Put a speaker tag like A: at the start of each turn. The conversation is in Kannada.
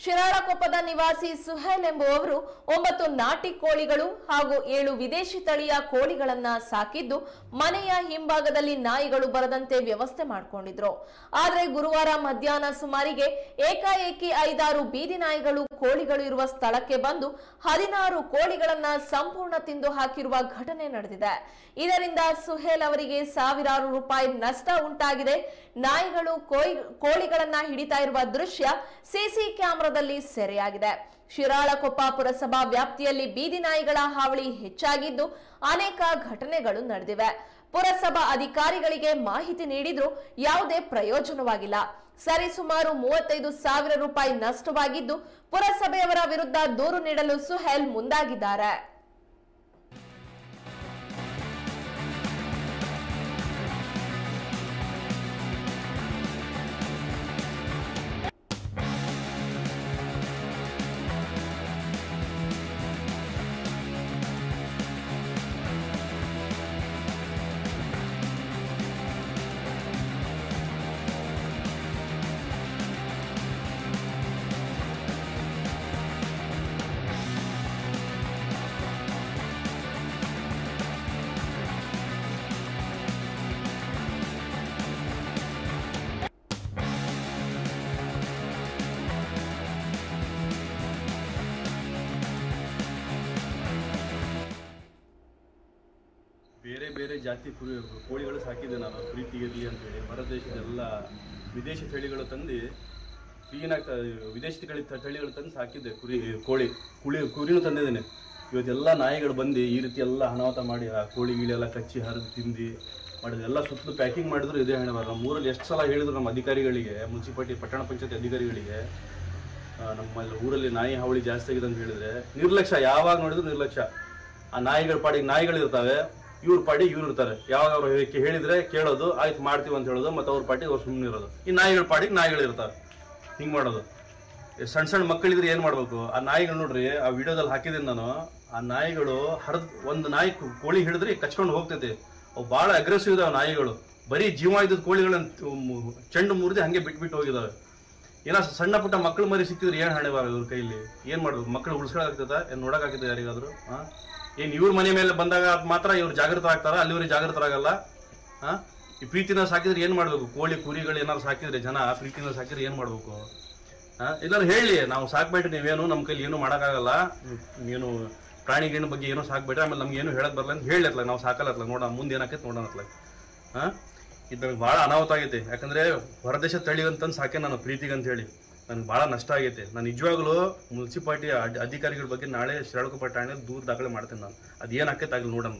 A: ಶಿರಾಳಕೊಪ್ಪದ ನಿವಾಸಿ ಸುಹೇಲ್ ಎಂಬುವವರು 9 ನಾಟಿ ಕೋಳಿಗಳು ಹಾಗೂ 7 ವಿದೇಶಿ ತಳಿಯ ಕೋಳಿಗಳನ್ನ ಸಾಕಿದ್ದು ಮನೆಯ ಹಿಂಭಾಗದಲ್ಲಿ ನಾಯಿಗಳು ಬರದಂತೆ ವ್ಯವಸ್ಥೆ ಮಾಡಿಕೊಂಡಿದ್ರು. ಆದರೆ ಗುರುವಾರ ಮಧ್ಯಾಹ್ನ ಸುಮಾರಿಗೆ ಏಕಾಏಕಿ 5-6 ಬೀದಿ ನಾಯಿಗಳು ಕೋಳಿಗಳು ಇರುವ ಸ್ಥಳಕ್ಕೆ ಬಂದು 16 ಕೋಳಿಗಳನ್ನ ಸಂಪೂರ್ಣ ತಿಂದು ಹಾಕಿರುವ ಘಟನೆ ನಡೆದಿದೆ. ಇದರಿಂದ ಸುಹೇಲ್ ಅವರಿಗೆ ಸಾವಿರಾರು ರೂಪಾಯಿ ನಷ್ಟ ಉಂಟಾಗಿದೆ. ನಾಯಿಗಳು ಕೋಳಿಗಳನ್ನ ಹಿಡಿತಾ ಇರುವ ದೃಶ್ಯ ಸಿಸಿ ಕ್ಯಾಮೆರಾದಲ್ಲಿ ಸೆರೆಯಾಗಿದೆ. ಶಿರಾಳಕೊಪ್ಪ ಪುರಸಭಾ ವ್ಯಾಪ್ತಿಯಲ್ಲಿ ಬೀದಿ ನಾಯಿಗಳ ಹಾವಳಿ ಹೆಚ್ಚಾಗಿದ್ದು ಅನೇಕ ಘಟನೆಗಳು ನಡೆದಿವೆ. ಪುರಸಭಾ ಅಧಿಕಾರಿಗಳಿಗೆ ಮಾಹಿತಿ ನೀಡಿದ್ರೂ ಯಾವುದೇ ಪ್ರಯೋಜನವಾಗಿಲ್ಲ. ಸರಿಸುಮಾರು 35,000 ರೂಪಾಯಿ ನಷ್ಟವಾಗಿದ್ದು ಪುರಸಭೆಯವರ ವಿರುದ್ಧ ದೂರು ನೀಡಲು ಸುಹೇಲ್ ಮುಂದಾಗಿದ್ದಾರೆ.
B: ಬೇರೆ ಬೇರೆ ಜಾತಿ ಕೋಳಿಗಳು ಸಾಕಿದ್ದೆ ನಾನು, ಪ್ರೀತಿಗಲಿ ಅಂತೇಳಿ. ಹೊರ ದೇಶದೆಲ್ಲ ವಿದೇಶಿ ತಳಿಗಳು ತಂದು ವಿದೇಶಿ ತಳಿಗಳು ತಂದು ಸಾಕಿದ್ದೆ. ಕುರಿನೂ ತಂದಿದ್ದೇನೆ. ಇವತ್ತೆಲ್ಲ ನಾಯಿಗಳು ಬಂದು ಈ ರೀತಿ ಎಲ್ಲ ಅನಾಹುತ ಮಾಡಿ ಆ ಕೋಳಿ ಗಿಳೆಲ್ಲ ಕಚ್ಚಿ ಹರಿದು ತಿಂದು ಮಾಡಿದ್ರು. ಎಲ್ಲ ಸುತ್ತಲೂ ಪ್ಯಾಕಿಂಗ್ ಮಾಡಿದ್ರು. ಇದೇ ಹಣೆ ಬರ. ನಮ್ಮೂರಲ್ಲಿ ಎಷ್ಟು ಸಲ ಹೇಳಿದ್ರು ನಮ್ಮ ಅಧಿಕಾರಿಗಳಿಗೆ, ಮುನ್ಸಿಪಾಲಿಟಿ ಪಟ್ಟಣ ಪಂಚಾಯತಿ ಅಧಿಕಾರಿಗಳಿಗೆ, ನಮ್ಮಲ್ಲಿ ಊರಲ್ಲಿ ನಾಯಿ ಹಾವಳಿ ಜಾಸ್ತಿ ಆಗಿದೆ ಅಂತ ಹೇಳಿದ್ರೆ ನಿರ್ಲಕ್ಷ್ಯ. ಯಾವಾಗ ನೋಡಿದ್ರು ನಿರ್ಲಕ್ಷ್ಯ. ಆ ನಾಯಿಗಳ ಪಾಡಿಗೆ ನಾಯಿಗಳಿರ್ತಾವೆ, ಇವ್ರ ಪಾಟಿಗೆ ಇವ್ರು ಇರ್ತಾರೆ. ಯಾವಾಗ ಅವ್ರು ಹೇಳಿದ್ರೆ ಕೇಳೋದು, ಆಯ್ತು ಮಾಡ್ತೀವಿ ಅಂತ ಹೇಳೋದು, ಮತ್ತು ಅವ್ರ ಪಾಟಿಗೆ ಅವ್ರು ಸುಮ್ಮನೆ ಇರೋದು. ಈ ನಾಯಿಗಳ ಪಾಟಿಗೆ ನಾಯಿಗಳು ಇರ್ತಾವೆ. ಹಿಂಗೆ ಮಾಡೋದು. ಸಣ್ಣ ಸಣ್ಣ ಮಕ್ಕಳಿದ್ರೆ ಏನು ಮಾಡ್ಬೇಕು? ಆ ನಾಯಿಗಳು ನೋಡ್ರಿ, ಆ ವಿಡಿಯೋದಲ್ಲಿ ಹಾಕಿದ್ದೀನಿ ನಾನು. ಆ ನಾಯಿಗಳು ಒಂದು ನಾಯಿ ಕೋಳಿ ಹಿಡಿದ್ರೆ ಕಚ್ಕೊಂಡು ಹೋಗ್ತೈತೆ. ಅವು ಭಾಳ ಅಗ್ರೆಸಿವ್ ಇದಾವೆ ನಾಯಿಗಳು. ಬರೀ ಜೀವ ಇದ್ದದ ಕೋಳಿಗಳನ್ನ ಚೆಂಡು ಮುರಿದು ಹಂಗೆ ಬಿಟ್ಬಿಟ್ಟು ಹೋಗಿದಾವೆ. ಏನೋ ಸಣ್ಣ ಪುಟ್ಟ ಮಕ್ಕಳು ಮರಿ ಸಿಕ್ಕಿದ್ರೆ ಏನು ಹಣೆ ಬಾರ ಇವ್ರ ಕೈಲಿ? ಏನು ಮಾಡೋದು? ಮಕ್ಕಳು ಉಳಿಸ್ಕೊಳಕ್ತದ? ಏನು ನೋಡೋಕ್ಕಾಗ್ತದೆ ಯಾರಿಗಾದ್ರು? ಏನು ಇವ್ರ ಮನೆ ಮೇಲೆ ಬಂದಾಗ ಮಾತ್ರ ಇವ್ರು ಜಾಗೃತರಾಗ್ತಾರ, ಅಲ್ಲಿವರೆಗೆ ಜಾಗೃತರಾಗಲ್ಲ. ಈ ಪ್ರೀತಿನ ಸಾಕಿದ್ರೆ ಏನು ಮಾಡಬೇಕು? ಕೋಳಿ ಕುರಿಗಳು ಏನಾದ್ರು ಸಾಕಿದ್ರೆ, ಜನ ಪ್ರೀತಿನ ಸಾಕಿದ್ರೆ ಏನು ಮಾಡಬೇಕು? ಎಲ್ಲರೂ ಹೇಳಿ, ನಾವು ಸಾಕ್ಬೇಡ್ರಿ, ನೀವೇನು ನಮ್ಮ ಕೈಲಿ ಏನು ಮಾಡೋಕ್ಕಾಗಲ್ಲ, ನೀನು ಪ್ರಾಣಿಗಿಣ ಬಗ್ಗೆ ಏನೋ ಸಾಕ್ಬೇಡ್ರಿ, ಆಮೇಲೆ ನಮ್ಗೆ ಏನು ಹೇಳಕ್ ಬರಲ್ಲ ಅಂತ ಹೇಳಿರ್ಲ. ನಾವು ಸಾಕಲ್ಲ, ನೋಡೋಣ ಮುಂದೆ ಏನಾಕೈತೆ ನೋಡೋಣ. ಇದ್ರಾಗ ಭಾಳ ಅನಾಹುತ ಆಗೈತೆ. ಯಾಕಂದ್ರೆ ಹೊರದೇಶ ತಳಿ ಅಂತಂದು ಸಾಕೆ ನಾನು ಪ್ರೀತಿಗೆ ಅಂತ ಹೇಳಿ ನನಗೆ ಭಾಳ ನಷ್ಟ ಆಗೈತೆ. ನಾನು ನಿಜವಾಗ್ಲೂ ಮುನ್ಸಿಪಾಲಿಟಿ ಅಧಿಕಾರಿಗಳ ಬಗ್ಗೆ ನಾಳೆ ಶಿರಾಳಕೊಪ್ಪ ಠಾಣೆ ದೂರು ದಾಖಲೆ ಮಾಡ್ತೇನೆ. ನಾನು ಅದೇನು ಆಕೈತೆ ಆಗಲಿ ನೋಡೋಣ.